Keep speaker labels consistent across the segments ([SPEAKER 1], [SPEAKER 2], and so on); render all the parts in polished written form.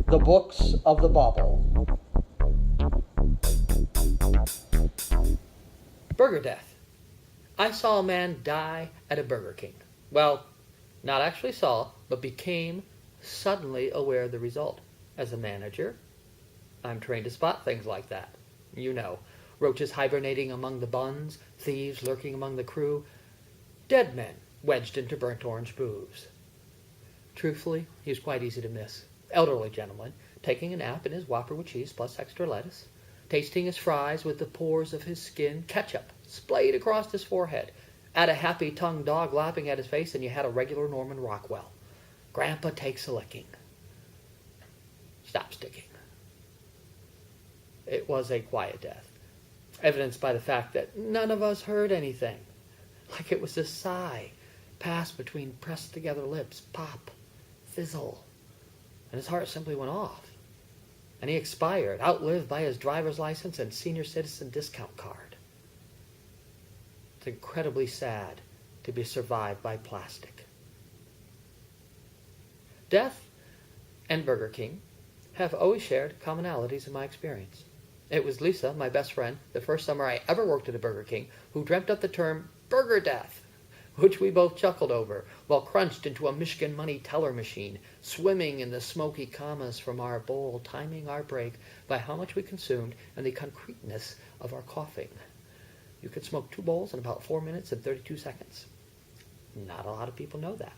[SPEAKER 1] The Books of the Boble.
[SPEAKER 2] Burger death. I saw a man die at a Burger King. Well, not actually saw, but became suddenly aware of the result. As a manager, I'm trained to spot things like that. You know, roaches hibernating among the buns, thieves lurking among the crew, dead men wedged into burnt orange booths. Truthfully, he was quite easy to miss. Elderly gentleman, taking a nap in his Whopper with cheese plus extra lettuce, tasting his fries with the pores of his skin, ketchup splayed across his forehead. Add a happy-tongued dog lapping at his face, and you had a regular Norman Rockwell. Grandpa takes a licking. Stop sticking. It was a quiet death, evidenced by the fact that none of us heard anything. Like it was a sigh passed between pressed-together lips, pop, fizzle, and his heart simply went off. And he expired, outlived by his driver's license and senior citizen discount card. It's incredibly sad to be survived by plastic. Death and Burger King have always shared commonalities in my experience. It was Lisa, my best friend, the first summer I ever worked at a Burger King, who dreamt up the term burger death, which we both chuckled over, while crunched into a Michigan money teller machine, swimming in the smoky commas from our bowl, timing our break by how much we consumed and the concreteness of our coughing. You could smoke 2 bowls in about 4 minutes and 32 seconds. Not a lot of people know that.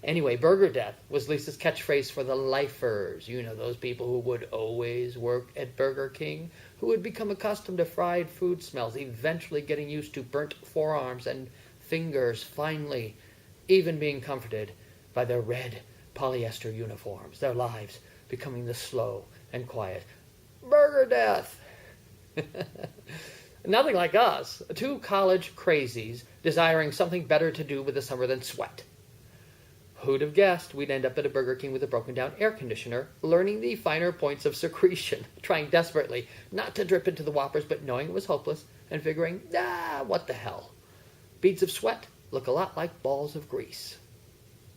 [SPEAKER 2] Anyway, burger death was Lisa's catchphrase for the lifers. You know, those people who would always work at Burger King, who would become accustomed to fried food smells, eventually getting used to burnt forearms and fingers, finally even being comforted by their red polyester uniforms, their lives becoming the slow and quiet burger death. Nothing like us, 2 college crazies desiring something better to do with the summer than sweat. Who'd have guessed we'd end up at a Burger King with a broken down air conditioner, learning the finer points of secretion, trying desperately not to drip into the Whoppers, but knowing it was hopeless, and figuring, what the hell. Beads of sweat look a lot like balls of grease.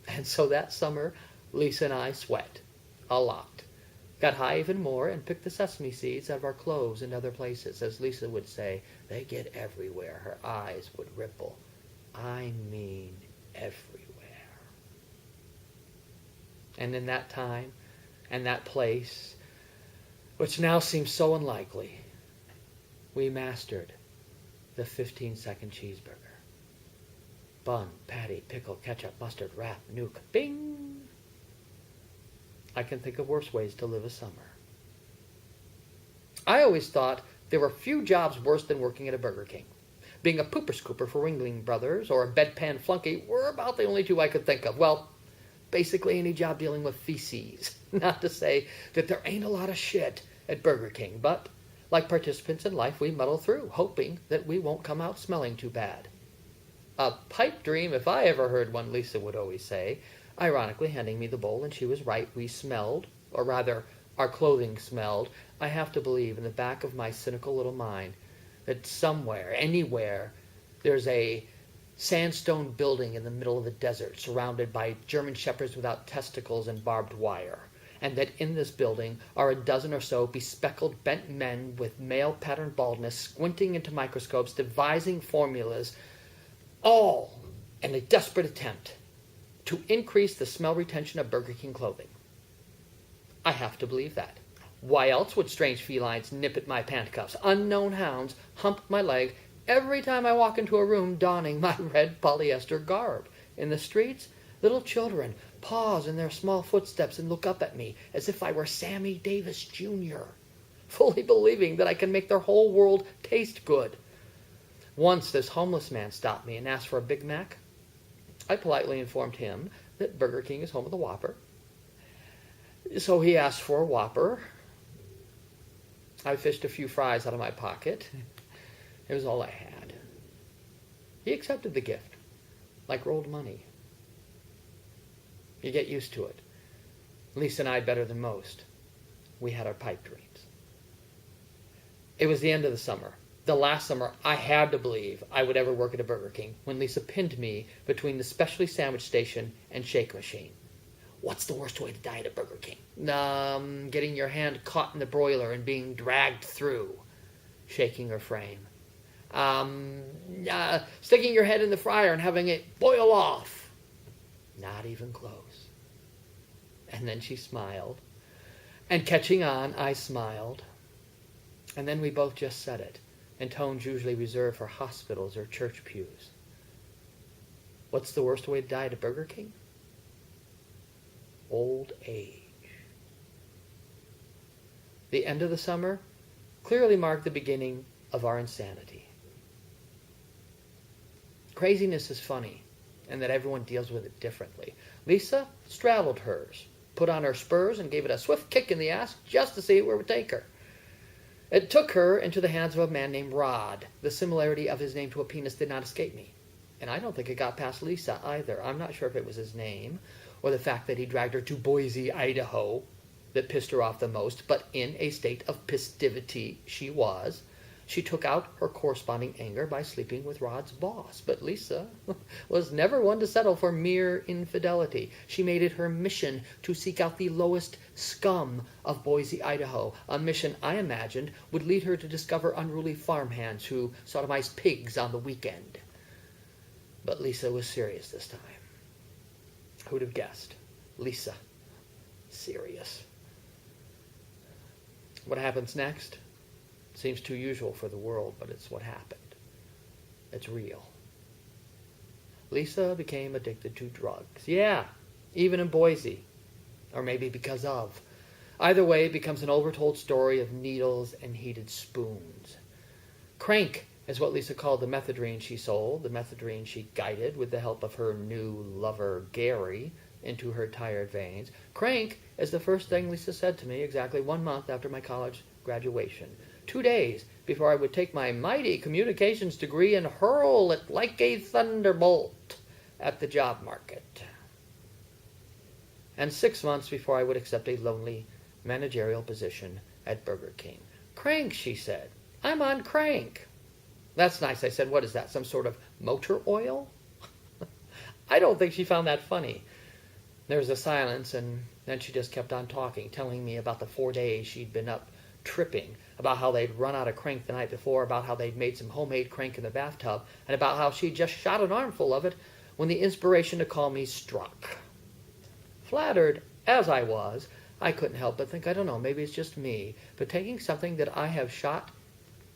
[SPEAKER 2] And so that summer, Lisa and I sweat. A lot. Got high even more and picked the sesame seeds out of our clothes and other places. As Lisa would say, they get everywhere. Her eyes would ripple. I mean everywhere. And in that time and that place, which now seems so unlikely, we mastered the 15-second cheeseburger. Bun, patty, pickle, ketchup, mustard, wrap, nuke, bing! I can think of worse ways to live a summer. I always thought there were few jobs worse than working at a Burger King. Being a pooper scooper for Ringling Brothers or a bedpan flunky were about the only 2 I could think of. Well, basically any job dealing with feces. Not to say that there ain't a lot of shit at Burger King, but like participants in life, we muddle through, hoping that we won't come out smelling too bad. A pipe dream if I ever heard one, Lisa would always say, ironically handing me the bowl, and she was right. We smelled, or rather, our clothing smelled. I have to believe in the back of my cynical little mind that somewhere, anywhere, there's a sandstone building in the middle of the desert surrounded by German shepherds without testicles and barbed wire, and that in this building are a dozen or so bespectacled bent men with male pattern baldness squinting into microscopes, devising formulas, all in a desperate attempt to increase the smell retention of Burger King clothing. I have to believe that. Why else would strange felines nip at my pant cuffs? Unknown hounds hump my leg every time I walk into a room donning my red polyester garb. In the streets, little children pause in their small footsteps and look up at me as if I were Sammy Davis Jr., fully believing that I can make their whole world taste good. Once this homeless man stopped me and asked for a Big Mac. I politely informed him that Burger King is home of the Whopper. So he asked for a Whopper. I fished a few fries out of my pocket. It was all I had. He accepted the gift, like rolled money. You get used to it. Lisa and I, better than most, we had our pipe dreams. It was the end of the summer. The last summer, I had to believe I would ever work at a Burger King when Lisa pinned me between the specialty sandwich station and shake machine. What's the worst way to die at a Burger King? Getting your hand caught in the broiler and being dragged through, shaking her frame. Sticking your head in the fryer and having it boil off. Not even close. And then she smiled. And catching on, I smiled. And then we both just said it, in tones usually reserved for hospitals or church pews. What's the worst way to die at a Burger King? Old age. The end of the summer clearly marked the beginning of our insanity. Craziness is funny, and that everyone deals with it differently. Lisa straddled hers, put on her spurs, and gave it a swift kick in the ass just to see where it would take her. It took her into the hands of a man named Rod. The similarity of his name to a penis did not escape me. And I don't think it got past Lisa either. I'm not sure if it was his name or the fact that he dragged her to Boise, Idaho that pissed her off the most, but in a state of pistivity she was. She took out her corresponding anger by sleeping with Rod's boss. But Lisa was never one to settle for mere infidelity. She made it her mission to seek out the lowest scum of Boise, Idaho, a mission I imagined would lead her to discover unruly farmhands who sodomized pigs on the weekend. But Lisa was serious this time. Who'd have guessed? Lisa. Serious. What happens next? Seems too usual for the world, but it's what happened. It's real. Lisa became addicted to drugs. Yeah, even in Boise. Or maybe because of. Either way, it becomes an overtold story of needles and heated spoons. Crank is what Lisa called the methadone she sold, the methadone she guided with the help of her new lover, Gary, into her tired veins. Crank is the first thing Lisa said to me exactly 1 month after my college graduation. 2 days before I would take my mighty communications degree and hurl it like a thunderbolt at the job market. And 6 months before I would accept a lonely managerial position at Burger King. Crank, she said. I'm on crank. That's nice, I said. What is that, some sort of motor oil? I don't think she found that funny. There was a silence, and then she just kept on talking, telling me about the 4 days she'd been up tripping, about how they'd run out of crank the night before, about how they'd made some homemade crank in the bathtub, and about how she'd just shot an armful of it when the inspiration to call me struck. Flattered as I was, I couldn't help but think, I don't know, maybe it's just me, but taking something that I have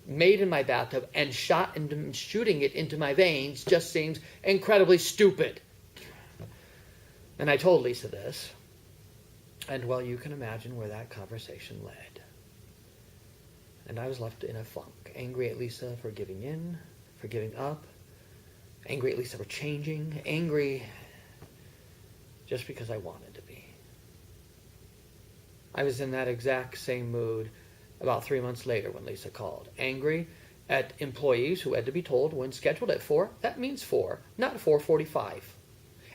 [SPEAKER 2] made in my bathtub and shooting it into my veins just seems incredibly stupid. And I told Lisa this, and well, you can imagine where that conversation led. And I was left in a funk, angry at Lisa for giving in, for giving up, angry at Lisa for changing, angry just because I wanted to be. I was in that exact same mood about 3 months later when Lisa called, angry at employees who had to be told when scheduled at 4, that means 4, not 4:45.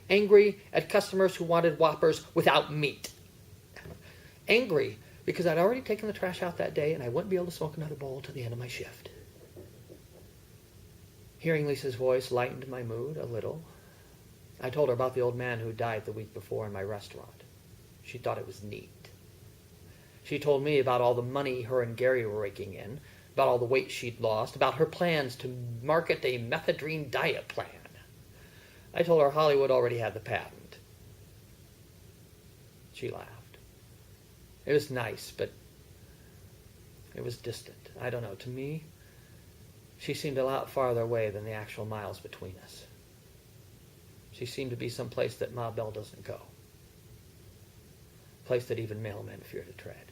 [SPEAKER 2] Angry at customers who wanted Whoppers without meat. Angry because I'd already taken the trash out that day and I wouldn't be able to smoke another bowl to the end of my shift. Hearing Lisa's voice lightened my mood a little. I told her about the old man who died the week before in my restaurant. She thought it was neat. She told me about all the money her and Gary were raking in, about all the weight she'd lost, about her plans to market a methadone diet plan. I told her Hollywood already had the patent. She laughed. It was nice, but it was distant. I don't know. To me, she seemed a lot farther away than the actual miles between us. She seemed to be someplace that Ma Bell doesn't go. A place that even mailmen fear to tread.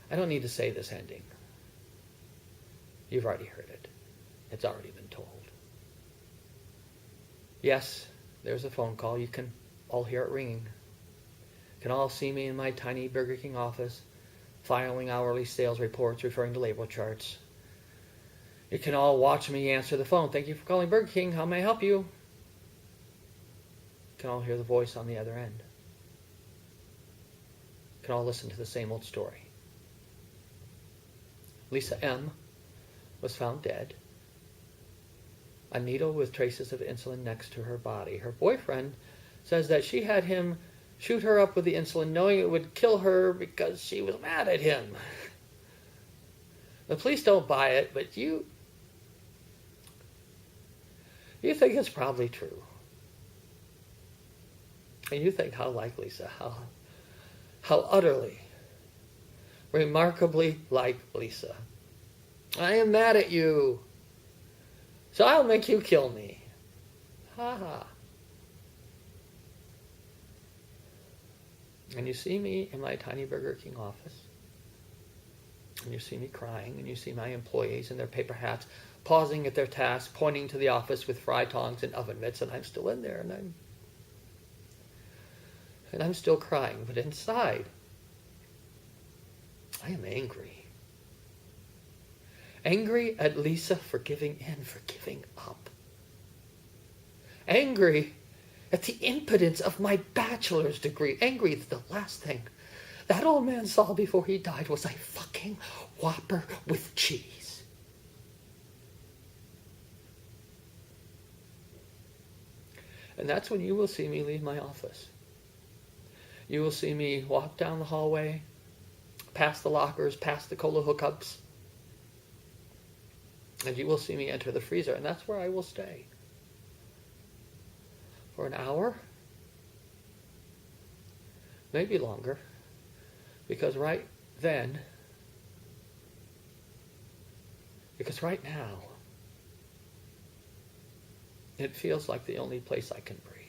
[SPEAKER 2] I don't need to say this ending. You've already heard it. It's already been told. Yes, there's a phone call. You can all hear it ringing. You can all see me in my tiny Burger King office, filing hourly sales reports referring to label charts. You can all watch me answer the phone. Thank you for calling Burger King. How may I help you? You can all hear the voice on the other end. You can all listen to the same old story. Lisa M. was found dead. a needle with traces of insulin next to her body. Her boyfriend says that she had him shoot her up with the insulin knowing it would kill her because she was mad at him. The police don't buy it, but you think it's probably true. And you think how like Lisa, how utterly, remarkably like Lisa. I am mad at you, so I'll make you kill me. Ha ha. And you see me in my tiny Burger King office, and you see me crying, and you see my employees in their paper hats pausing at their tasks, pointing to the office with fry tongs and oven mitts, and I'm still in there, and I'm still crying. But inside, I am angry. Angry at Lisa for giving in, for giving up. Angry at the impotence of my bachelor's degree. Angry that the last thing that old man saw before he died was a fucking Whopper with cheese. And that's when you will see me leave my office. You will see me walk down the hallway, past the lockers, past the cola hookups, and you will see me enter the freezer, and that's where I will stay. For an hour, maybe longer, because right now, it feels like the only place I can breathe.